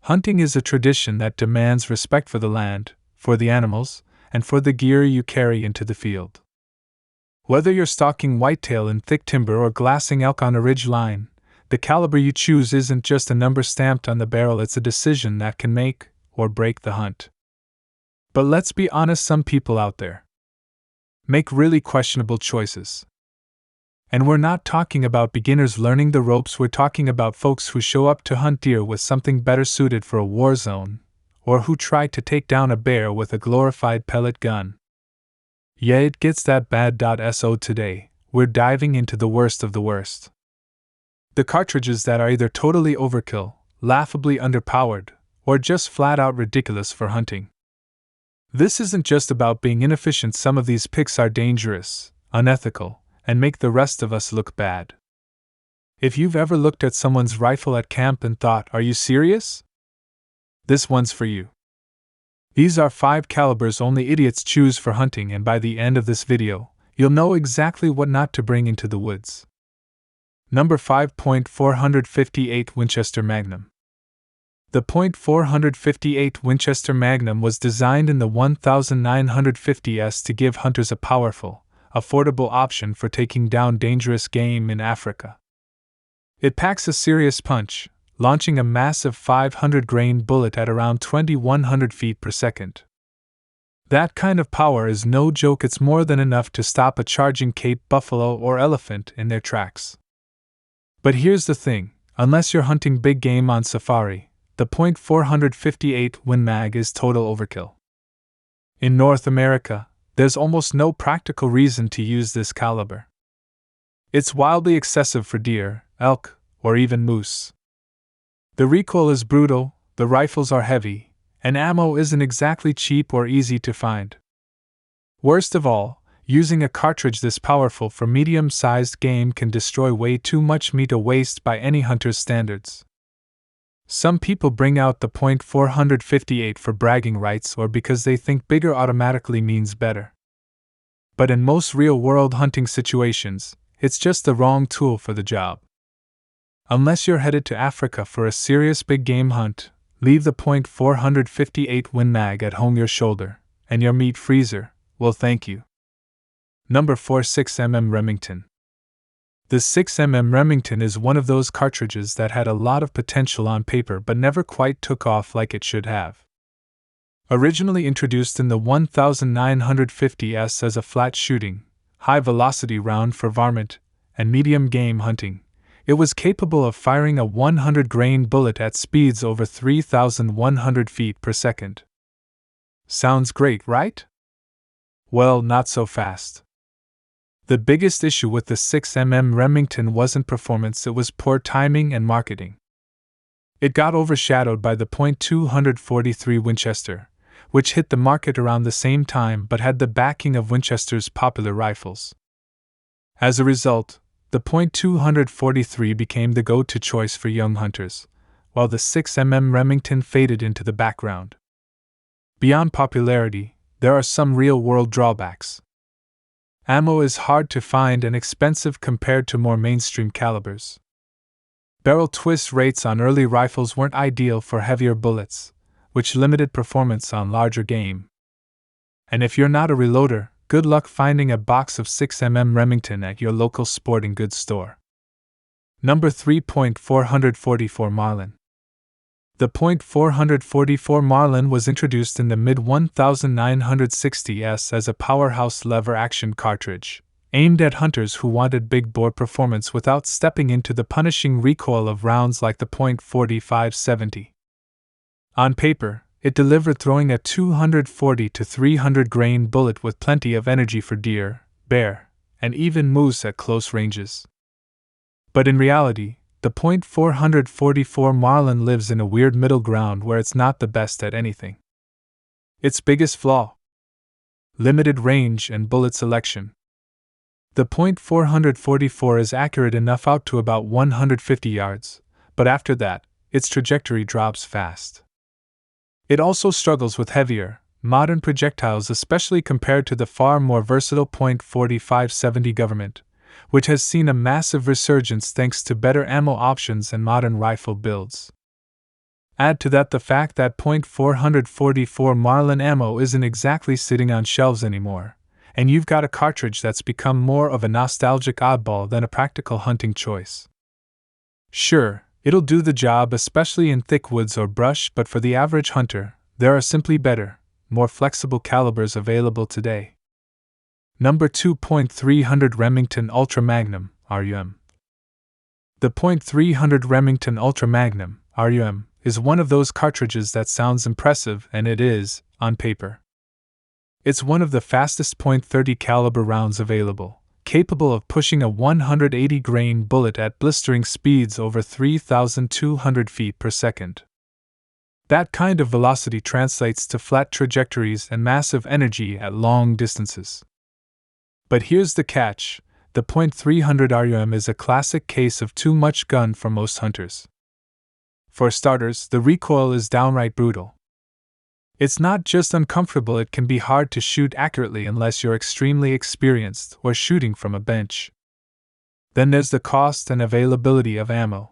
Hunting is a tradition that demands respect for the land, for the animals, and for the gear you carry into the field. Whether you're stalking whitetail in thick timber or glassing elk on a ridge line, the caliber you choose isn't just a number stamped on the barrel, it's a decision that can make or break the hunt. But let's be honest, some people out there make really questionable choices. And we're not talking about beginners learning the ropes, we're talking about folks who show up to hunt deer with something better suited for a war zone, or who try to take down a bear with a glorified pellet gun. Yeah, it gets that bad. So today, we're diving into the worst of the worst. The cartridges that are either totally overkill, laughably underpowered, or just flat out ridiculous for hunting. This isn't just about being inefficient, some of these picks are dangerous, unethical, and make the rest of us look bad. If you've ever looked at someone's rifle at camp and thought, "Are you serious?" This one's for you. These are 5 calibers only idiots choose for hunting, and by the end of this video, you'll know exactly what not to bring into the woods. Number 5. .458 Winchester Magnum. The .458 Winchester Magnum was designed in the 1950s to give hunters a powerful, affordable option for taking down dangerous game in Africa. It packs a serious punch, launching a massive 500-grain bullet at around 2,100 feet per second. That kind of power is no joke, it's more than enough to stop a charging Cape buffalo or elephant in their tracks. But here's the thing, unless you're hunting big game on safari, the .458 Win Mag is total overkill. In North America, there's almost no practical reason to use this caliber. It's wildly excessive for deer, elk, or even moose. The recoil is brutal, the rifles are heavy, and ammo isn't exactly cheap or easy to find. Worst of all, using a cartridge this powerful for medium-sized game can destroy way too much meat to waste by any hunter's standards. Some people bring out the .458 for bragging rights or because they think bigger automatically means better. But in most real-world hunting situations, it's just the wrong tool for the job. Unless you're headed to Africa for a serious big game hunt, leave the .458 Win Mag at home. Your shoulder and your meat freezer will thank you. Number 4. 6mm Remington. The 6mm Remington is one of those cartridges that had a lot of potential on paper but never quite took off like it should have. Originally introduced in the 1950s as a flat-shooting, high-velocity round for varmint and medium game hunting, it was capable of firing a 100-grain bullet at speeds over 3,100 feet per second. Sounds great, right? Well, not so fast. The biggest issue with the 6mm Remington wasn't performance, it was poor timing and marketing. It got overshadowed by the .243 Winchester, which hit the market around the same time but had the backing of Winchester's popular rifles. As a result, the .243 became the go-to choice for young hunters, while the 6mm Remington faded into the background. Beyond popularity, there are some real-world drawbacks. Ammo is hard to find and expensive compared to more mainstream calibers. Barrel twist rates on early rifles weren't ideal for heavier bullets, which limited performance on larger game. And if you're not a reloader, good luck finding a box of 6mm Remington at your local sporting goods store. Number 3. .444 Marlin. The .444 Marlin was introduced in the mid-1960s as a powerhouse lever-action cartridge, aimed at hunters who wanted big bore performance without stepping into the punishing recoil of rounds like the .4570. On paper, it delivered throwing a 240 to 300 grain bullet with plenty of energy for deer, bear, and even moose at close ranges. But in reality, the .444 Marlin lives in a weird middle ground where it's not the best at anything. Its biggest flaw? Limited range and bullet selection. The .444 is accurate enough out to about 150 yards, but after that, its trajectory drops fast. It also struggles with heavier, modern projectiles, especially compared to the far more versatile .4570 Government, which has seen a massive resurgence thanks to better ammo options and modern rifle builds. Add to that the fact that .444 Marlin ammo isn't exactly sitting on shelves anymore, and you've got a cartridge that's become more of a nostalgic oddball than a practical hunting choice. Sure, it'll do the job especially in thick woods or brush, but for the average hunter, there are simply better, more flexible calibers available today. Number 2. .300 Remington Ultra Magnum, RUM. The .300 Remington Ultra Magnum, RUM, is one of those cartridges that sounds impressive, and it is, on paper. It's one of the fastest .30 caliber rounds available, capable of pushing a 180-grain bullet at blistering speeds over 3,200 feet per second. That kind of velocity translates to flat trajectories and massive energy at long distances. But here's the catch: the .300 RUM is a classic case of too much gun for most hunters. For starters, the recoil is downright brutal. It's not just uncomfortable, it can be hard to shoot accurately unless you're extremely experienced or shooting from a bench. Then there's the cost and availability of ammo.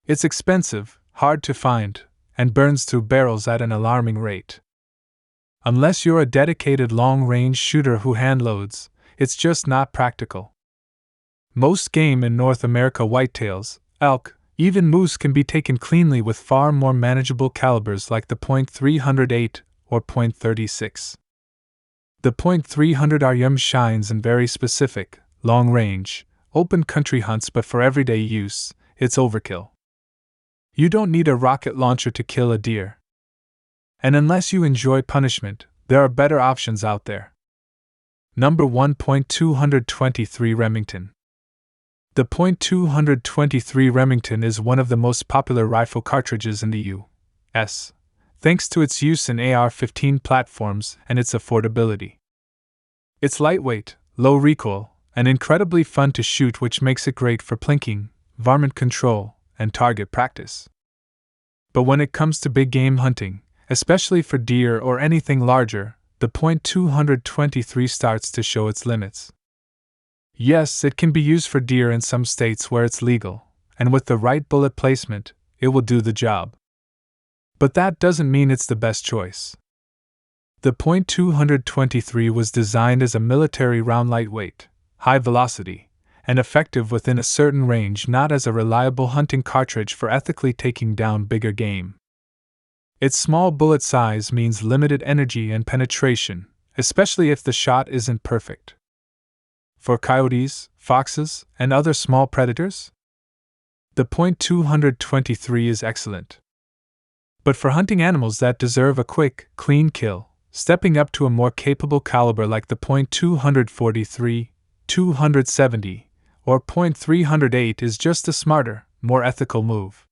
It's expensive, hard to find, and burns through barrels at an alarming rate. Unless you're a dedicated long-range shooter who handloads, it's just not practical. Most game in North America, whitetails, elk, even moose, can be taken cleanly with far more manageable calibers like the .308 or .36. The .300 RUM shines in very specific, long-range, open country hunts, but for everyday use, it's overkill. You don't need a rocket launcher to kill a deer. And unless you enjoy punishment, there are better options out there. Number 1. .223 Remington. The .223 Remington is one of the most popular rifle cartridges in the U.S., thanks to its use in AR-15 platforms and its affordability. It's lightweight, low recoil, and incredibly fun to shoot, which makes it great for plinking, varmint control, and target practice. But when it comes to big game hunting, especially for deer or anything larger, the .223 starts to show its limits. Yes, it can be used for deer in some states where it's legal, and with the right bullet placement, it will do the job. But that doesn't mean it's the best choice. The .223 was designed as a military round, lightweight, high velocity, and effective within a certain range, not as a reliable hunting cartridge for ethically taking down bigger game. Its small bullet size means limited energy and penetration, especially if the shot isn't perfect. For coyotes, foxes, and other small predators, the .223 is excellent. But for hunting animals that deserve a quick, clean kill, stepping up to a more capable caliber like the .243, 270, or .308 is just a smarter, more ethical move.